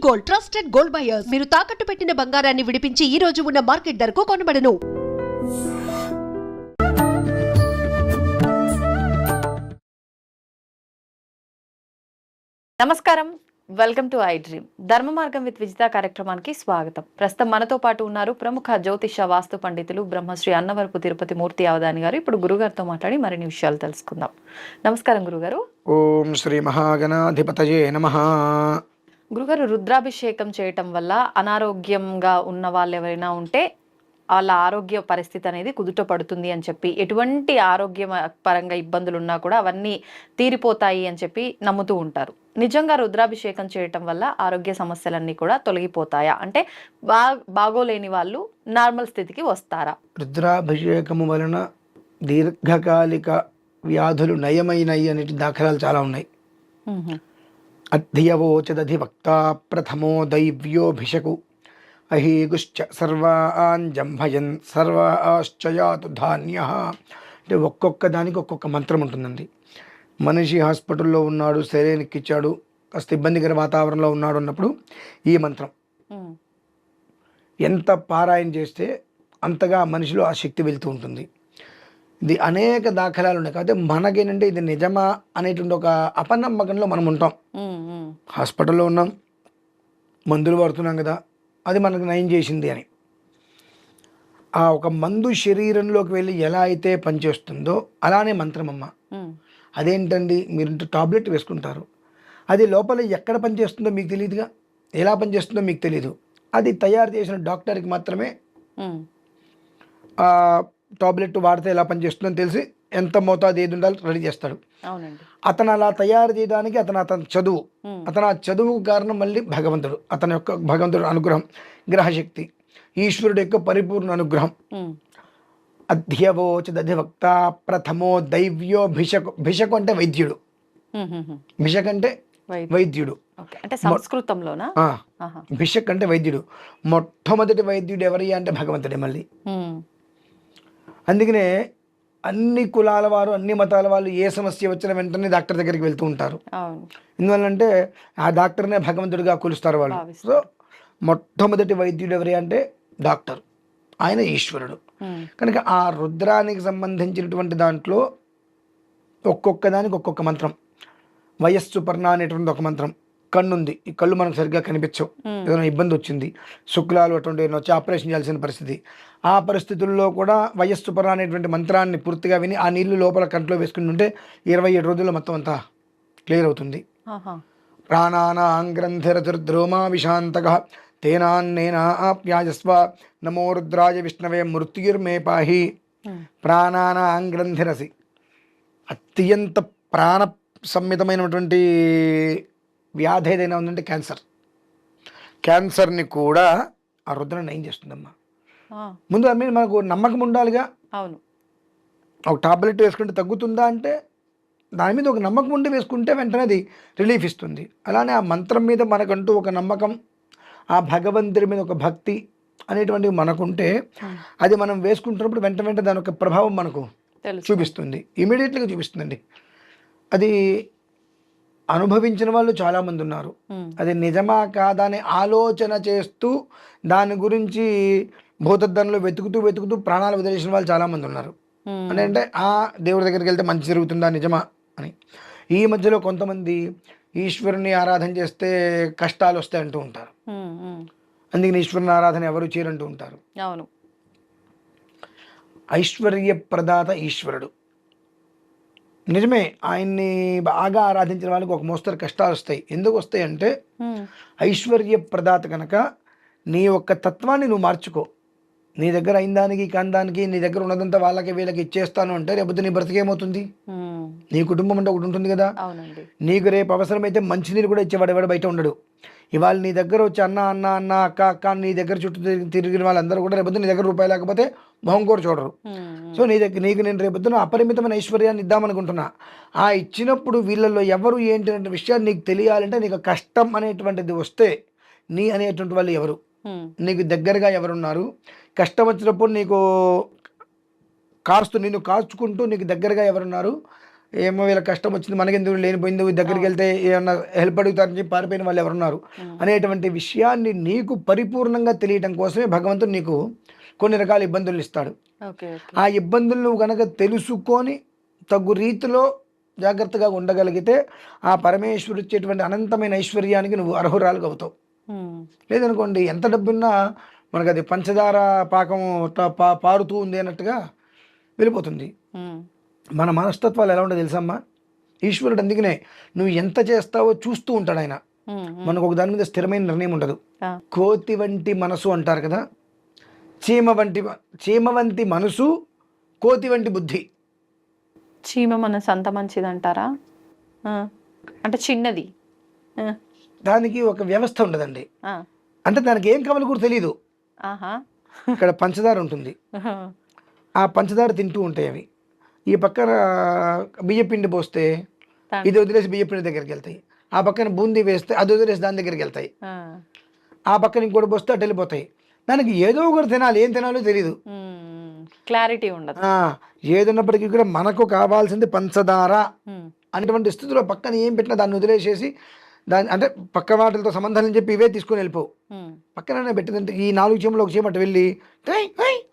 Gold, trusted gold buyers. మీరు తాకట్టు పెట్టిన బంగారాన్ని విడిపించి ఈ రోజు ఉన్న మార్కెట్ ధరకు కొనబడను. నమస్కారం, వెల్కమ్ టు ఐ డ్రీమ్. ధర్మ మార్గం విత్ విజిత కార్యక్రమానికి స్వాగతం. ప్రస్తుతం మనతో పాటు ఉన్నారు ప్రముఖ జ్యోతిష వాస్తు పండితులు బ్రహ్మశ్రీ అన్నవరపు తిరుపతి మూర్తి అవధాని గారు. ఇప్పుడు గురుగారితో మాట్లాడి మరిన్ని విషయాలు తెలుసుకుందాం. నమస్కారం గురుగారు. ఓం శ్రీ మహాగణాధిపతయే నమః. గురుగారు, రుద్రాభిషేకం చేయటం వల్ల అనారోగ్యంగా ఉన్న వాళ్ళు ఎవరైనా ఉంటే వాళ్ళ ఆరోగ్య పరిస్థితి అనేది కుదుట పడుతుంది అని చెప్పి, ఎటువంటి ఆరోగ్య పరంగా ఇబ్బందులు ఉన్నా కూడా అవన్నీ తీరిపోతాయి అని చెప్పి నమ్ముతూ ఉంటారు. నిజంగా రుద్రాభిషేకం చేయటం వల్ల ఆరోగ్య సమస్యలన్నీ కూడా తొలగిపోతాయా? అంటే బాగోలేని వాళ్ళు నార్మల్ స్థితికి వస్తారా? రుద్రాభిషేకము వలన దీర్ఘకాలిక వ్యాధులు నయమైనవి అనే దాఖలాలు చాలా ఉన్నాయి. అధ్యవోచదధివక్త ప్రథమో దైవ్యోభిషకు అహీగుశ్చ సర్వాన్ జంభయన్ సర్వాశ్చయాతు ధాన్యః. అంటే ఒక్కొక్క దానికి ఒక్కొక్క మంత్రం ఉంటుందండి. మనిషి హాస్పిటల్లో ఉన్నాడు, శరీరానికిచ్చాడు, కాస్త ఇబ్బందికర వాతావరణంలో ఉన్నాడు అన్నప్పుడు ఈ మంత్రం ఎంత పారాయణ చేస్తే అంతగా మనిషిలో ఆ శక్తి వెళ్తూ ఉంటుంది. ఇది అనేక దాఖలాలు ఉన్నాయి. కాకపోతే మనకేంటంటే ఇది నిజమా అనేటువంటి ఒక అపనమ్మకంలో మనం ఉంటాం. హాస్పిటల్లో ఉన్నాం, మందులు వాడుతున్నాం కదా, అది మనకు నయం చేసింది అని. ఆ ఒక మందు శరీరంలోకి వెళ్ళి ఎలా అయితే పనిచేస్తుందో అలానే మంత్రం అమ్మ. అదేంటండి, మీరు టాబ్లెట్ వేసుకుంటారు, అది లోపల ఎక్కడ పనిచేస్తుందో మీకు తెలియదుగా, ఎలా పనిచేస్తుందో మీకు తెలియదు. అది తయారు చేసిన డాక్టర్కి మాత్రమే ఆ టాబ్లెట్ వాడితే ఎలా పనిచేస్తుందని తెలిసి ఎంత మోతాదు ఏది ఉండాలి రెడీ చేస్తాడు. అతను అలా తయారు చేయడానికి అతని చదువు, ఆ చదువుకు కారణం మళ్ళీ భగవంతుడు, భగవంతుడు అనుగ్రహం, గ్రహశక్తి, ఈశ్వరుడు యొక్క పరిపూర్ణ అనుగ్రహం. అధ్యవోచదధివక్త ప్రథమో దైవ్యో భిషకు. భిషకు అంటే వైద్యుడు, భిషక్ అంటే వైద్యుడు, సంస్కృతంలోనా? భిషక్ అంటే వైద్యుడు. మొట్టమొదటి వైద్యుడు ఎవరి అంటే భగవంతుడే మళ్ళీ. అందుకనే అన్ని కులాల వారు, అన్ని మతాల వాళ్ళు ఏ సమస్య వచ్చిన వెంటనే డాక్టర్ దగ్గరికి వెళ్తూ ఉంటారు. ఎందువల్లంటే ఆ డాక్టర్నే భగవంతుడిగా కొలుస్తారు వాళ్ళు. సో మొట్టమొదటి వైద్యుడు ఎవరి అంటే డాక్టర్, ఆయన ఈశ్వరుడు. కనుక ఆ రుద్రానికి సంబంధించినటువంటి దాంట్లో ఒక్కొక్క దానికి ఒక్కొక్క మంత్రం. వయస్సు పర్ణ అనేటువంటి ఒక మంత్రం. కన్నుంది, ఈ కళ్ళు మనకు సరిగ్గా కనిపించవు, ఏదైనా ఇబ్బంది వచ్చింది, శుక్లాలు అటువంటి వచ్చి ఆపరేషన్ చేయాల్సిన పరిస్థితి, ఆ పరిస్థితుల్లో కూడా వయస్సు పర్ణ అనేటువంటి మంత్రాన్ని పూర్తిగా విని ఆ నీళ్లు లోపల కంట్లో వేసుకుని ఉంటే 27 రోజుల్లో మొత్తం అంతా క్లియర్ అవుతుంది. ప్రాణానాంగ్రంథిరతిర్ద్రోమా విశాంతక తేనాన్నేనా ఆప్యాయస్వ నమో రుద్రాయ విష్ణవే మృత్యుర్మే పాహి. ప్రాణానాంగ్రంథిరసి, అత్యంత ప్రాణ సంహితమైనటువంటి వ్యాధి ఏదైనా ఉందంటే క్యాన్సర్. క్యాన్సర్ని కూడా ఆ రుద్రం నయం చేస్తుందమ్మా. ముందు దాని మీద మనకు నమ్మకం ఉండాలిగా. అవును, ఒక టాబ్లెట్ వేసుకుంటే తగ్గుతుందా అంటే దాని మీద ఒక నమ్మకం ఉండి వేసుకుంటే వెంటనే అది రిలీఫ్ ఇస్తుంది. అలానే ఆ మంత్రం మీద మనకంటూ ఒక నమ్మకం, ఆ భగవంతుడి మీద ఒక భక్తి అనేటువంటివి మనకుంటే అది మనం వేసుకుంటున్నప్పుడు వెంట దాని యొక్క ప్రభావం మనకు చూపిస్తుంది, ఇమీడియట్లీగా చూపిస్తుందండి. అది అనుభవించిన వాళ్ళు చాలామంది ఉన్నారు. అది నిజమా కాదా అని ఆలోచన చేస్తూ దాని గురించి భూతద్దంలో వెతుకుతూ ప్రాణాలు వదిలేసిన వాళ్ళు చాలామంది ఉన్నారు. అంటే ఆ దేవుడి దగ్గరికి వెళ్తే మంచి జరుగుతుందా, నిజమా అని. ఈ మధ్యలో కొంతమంది ఈశ్వరుని ఆరాధన చేస్తే కష్టాలు వస్తాయి అంటూ ఉంటారు. అందుకని ఈశ్వరుని ఆరాధన ఎవరు చేయరంటూ ఉంటారు. అవును, ఐశ్వర్య ప్రదాత ఈశ్వరుడు నిజమే. ఆయన్ని బాగా ఆరాధించిన వాళ్ళకి ఒక మోస్తరు కష్టాలు వస్తాయి. ఎందుకు వస్తాయి అంటే ఐశ్వర్య ప్రదాత కనుక నీ యొక్క తత్వాన్ని నువ్వు మార్చుకో. నీ దగ్గర అయిన దానికి కాని దానికి నీ దగ్గర ఉన్నదంతా వాళ్ళకి వీళ్ళకి ఇచ్చేస్తాను అంటే రేపు నీ బ్రతికేమవుతుంది? నీ కుటుంబం అంటే ఒకటి ఉంటుంది కదా. నీకు రేపు అవసరమైతే మంచినీరు కూడా ఇచ్చేవాడు ఎవడు బయట ఉండడు. ఇవాళ నీ దగ్గర వచ్చి అన్న అన్న అన్న అక్క అక్క నీ దగ్గర చుట్టూ తిరిగిన వాళ్ళందరూ కూడా రేపొద్దు నీ దగ్గర రూపాయి లేకపోతే మొహం కూడా చూడరు. సో నీకు నేను రేపొద్దున అపరిమితమైన ఐశ్వర్యాన్ని ఇద్దామనుకుంటున్నా. ఆ ఇచ్చినప్పుడు వీళ్ళల్లో ఎవరు ఏంటి అనే విషయాన్ని నీకు తెలియాలంటే నీకు కష్టం అనేటువంటిది వస్తే నీ అనేటువంటి వాళ్ళు ఎవరు, నీకు దగ్గరగా ఎవరున్నారు, కష్టం వచ్చినప్పుడు నీకు నిన్ను కాచుకుంటూ నీకు దగ్గరగా ఎవరున్నారు, ఏమో వీళ్ళ కష్టం వచ్చింది మనకెందుకు లేనిపోయింది, దగ్గరికి వెళ్తే ఏమన్నా హెల్ప్ అడుగుతారని చెప్పి పారిపోయిన వాళ్ళు ఎవరున్నారు అనేటువంటి విషయాన్ని నీకు పరిపూర్ణంగా తెలియటం కోసమే భగవంతుడు నీకు కొన్ని రకాల ఇబ్బందులు ఇస్తాడు. ఓకే. ఆ ఇబ్బందులు నువ్వు కనుక తెలుసుకొని తగు రీతిలో జాగ్రత్తగా ఉండగలిగితే ఆ పరమేశ్వరుడు ఇచ్చేటువంటి అనంతమైన ఐశ్వర్యానికి నువ్వు అర్హురాలుగా అవుతావు. లేదనుకోండి ఎంత డబ్బున్నా మనకు అది పంచదార పాకం పారుతూ ఉంది అన్నట్టుగా వెళ్ళిపోతుంది. మన మనస్తత్వాలు ఎలా ఉండో తెలుసమ్మా, ఈశ్వరుడు అందుకనే నువ్వు ఎంత చేస్తావో చూస్తూ ఉంటాడు ఆయన. మనకు ఒక దాని మీద స్థిరమైన నిర్ణయం ఉండదు. కోతి వంటి మనసు అంటారు కదా, చీమ వంటి మనసు, కోతి వంటి బుద్ధి. చీమ మనసు అంత మంచిది అంటారా? అంటే చిన్నది, దానికి ఒక వ్యవస్థ ఉండదండి. అంటే దానికి ఏం కావాలో కూడా తెలియదు. ఇక్కడ పంచదార ఉంటుంది, ఆ పంచదార తింటూ ఉంటాయి అవి. ఈ పక్కన బియ్యపిండి పోస్తే ఇది వదిలేసి బియ్యపిండి దగ్గరికి వెళ్తాయి, ఆ పక్కన బూందీ వేస్తే అది వదిలేసి దాని దగ్గరికి వెళ్తాయి, ఆ పక్కన ఇంకోటి పోస్తే అటు వెళ్ళిపోతాయి. దానికి ఏదో ఒకటి తినాలి, ఏం తినాలో తెలియదు, క్లారిటీ ఉండదు. ఏదున్నప్పటికీ కూడా మనకు కావాల్సింది పంచదార అనేటువంటి స్థితిలో పక్కన ఏం పెట్టినా దాన్ని వదిలేసేసి దాని అంటే పక్క వాటితో సంబంధం చెప్పి ఇవే తీసుకొని వెళ్ళిపోవు. పక్కన పెట్టిందంటే ఈ 4 చీమలు ఒక చీమ అటు వెళ్ళి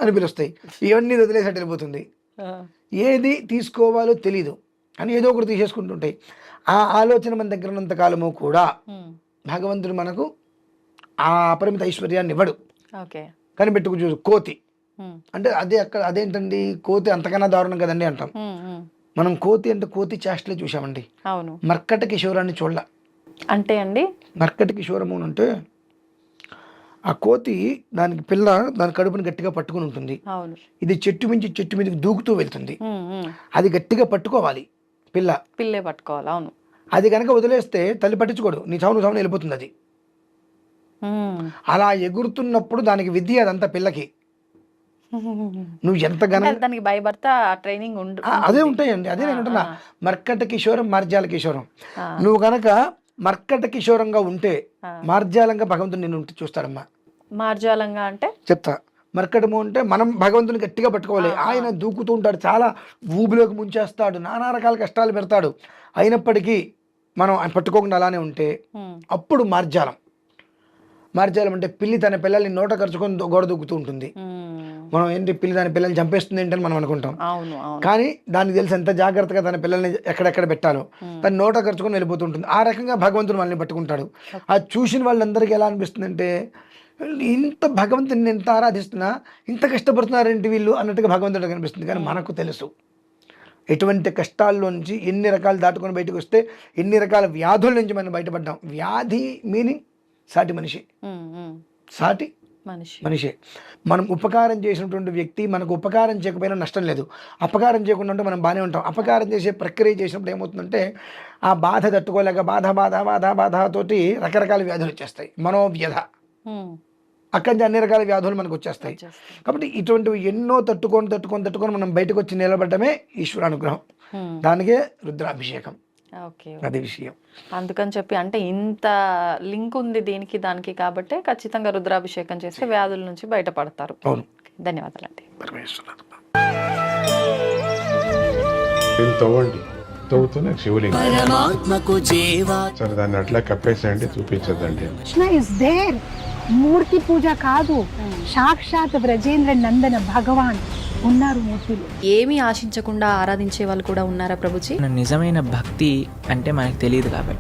అని పిలుస్తాయి, ఇవన్నీ వదిలేసి అటు వెళ్ళిపోతుంది. ఏది తీసుకోవాలో తెలీదు అని ఏదో ఒకటి తీసేసుకుంటుంటాయి. ఆ ఆలోచన మన దగ్గర ఉన్నంత కాలము కూడా భగవంతుడు మనకు ఆ అపరిమిత ఐశ్వర్యాన్ని ఇవ్వడు. కనిపెట్టుకు చూసు కోతి అంటే అదేంటండి కోతి అంతకన్నా దారుణం కదండి అంటాం మనం. కోతి అంటే కోతి చేష్టలే చూసామండి. అవును. మర్కట కిషోరాన్ని చూడాల అంటే అండి, మర్కట కిషోరము అంటే ఆ కోతి దానికి పిల్ల దాని కడుపుని గట్టిగా పట్టుకుని ఉంటుంది. ఇది చెట్టు మించి చెట్టు మీదకి దూకుతూ వెళ్తుంది, అది గట్టిగా పట్టుకోవాలి, పిల్లే పట్టుకోవాలి. అవును. అది కనుక వదిలేస్తే తల్లి పట్టించుకోడు, నీ చావును వెళ్ళిపోతుంది అది. అలా ఎగురుతున్నప్పుడు దానికి విద్య అదంతా పిల్లకి. నువ్వు ఎంత దానికి భయపడతా ట్రైనింగ్ అదే ఉంటాయండి. అదే నేను అంటున్నా, మర్కట కిషోరం మార్జాల కిషోరం. నువ్వు గనక మర్కట కిషోరంగా ఉంటే మార్జాలంగా భగవంతుడు నిన్ను చూస్తాడమ్మా. మార్జాలంగా అంటే చెప్తా. మర్కటము అంటే మనం భగవంతుని గట్టిగా పట్టుకోవాలి. ఆయన దూకుతూ ఉంటాడు, చాలా ఊబిలోకి ముంచేస్తాడు, నానా రకాల కష్టాలు పెడతాడు. అయినప్పటికీ మనం ఆయన పట్టుకోకుండా అలానే ఉంటే అప్పుడు మార్జాలం. మార్జాలం అంటే పిల్లి తన పిల్లల్ని నోట ఖర్చుకొని గోడ దూకుతూ ఉంటుంది. మనం ఏంటి పిల్లి తన పిల్లల్ని చంపేస్తుంది ఏంటని మనం అనుకుంటాం, కానీ దానికి తెలిసి ఎంత జాగ్రత్తగా తన పిల్లల్ని ఎక్కడెక్కడ పెట్టాలో తన నోట ఖర్చుకొని వెళ్ళిపోతుంటుంది. ఆ రకంగా భగవంతుడు మనల్ని పట్టుకుంటాడు. అది చూసిన వాళ్ళందరికీ ఎలా అనిపిస్తుంది అంటే ఇంత భగవంతుని ఎంత ఆరాధిస్తున్నా ఇంత కష్టపడుతున్నారేంటి వీళ్ళు అన్నట్టుగా భగవంతుడికి అనిపిస్తుంది. కానీ మనకు తెలుసు ఎటువంటి కష్టాల్లోంచి ఎన్ని రకాలు దాటుకొని బయటకు వస్తే ఎన్ని రకాల వ్యాధుల నుంచి మనం బయటపడ్డాం. వ్యాధి మీనింగ్ సాటి మనిషి, సాటి మనిషి. మనం ఉపకారం చేసినటువంటి వ్యక్తి మనకు ఉపకారం చేయకపోయినా నష్టం లేదు, అపకారం చేయకుండా ఉంటే మనం బాగానే ఉంటాం. అపకారం చేసే ప్రక్రియ చేసినప్పుడు ఏమవుతుందంటే ఆ బాధ తట్టుకోలేక బాధతోటి రకరకాల వ్యాధులు వచ్చేస్తాయి, మనోవ్యధ, అక్కడి నుంచి అన్ని రకాల వ్యాధులు మనకు వచ్చేస్తాయి. కాబట్టి ఇటువంటివి ఎన్నో తట్టుకొని మనం బయటకు వచ్చి నిలబడటమే ఈశ్వరానుగ్రహం. దానికే రుద్రాభిషేకం. అదే విషయం. అందుకని చెప్పి అంటే ఇంత లింక్ ఉంది దీనికి దానికి, కాబట్టి ఖచ్చితంగా రుద్రాభిషేకం చేస్తే వ్యాధుల నుంచి బయటపడతారు. అవును. ధన్యవాదాలండి. తవ్వుతున్న శివలింగం సరే దాన్ని అట్లా కప్పేసేయండి, చూపించదండి. Krishna is there. మూర్తి పూజ కాదు, సాక్షాత్ బ్రజేంద్ర నందన భగవాన్ ఉన్నారు మూర్తిలో. ఏమీ ఆశించకుండా ఆరాధించే వాళ్ళు కూడా ఉన్నారా ప్రభుజీ? నిజమైన భక్తి అంటే మనకు తెలియదు కాబట్టి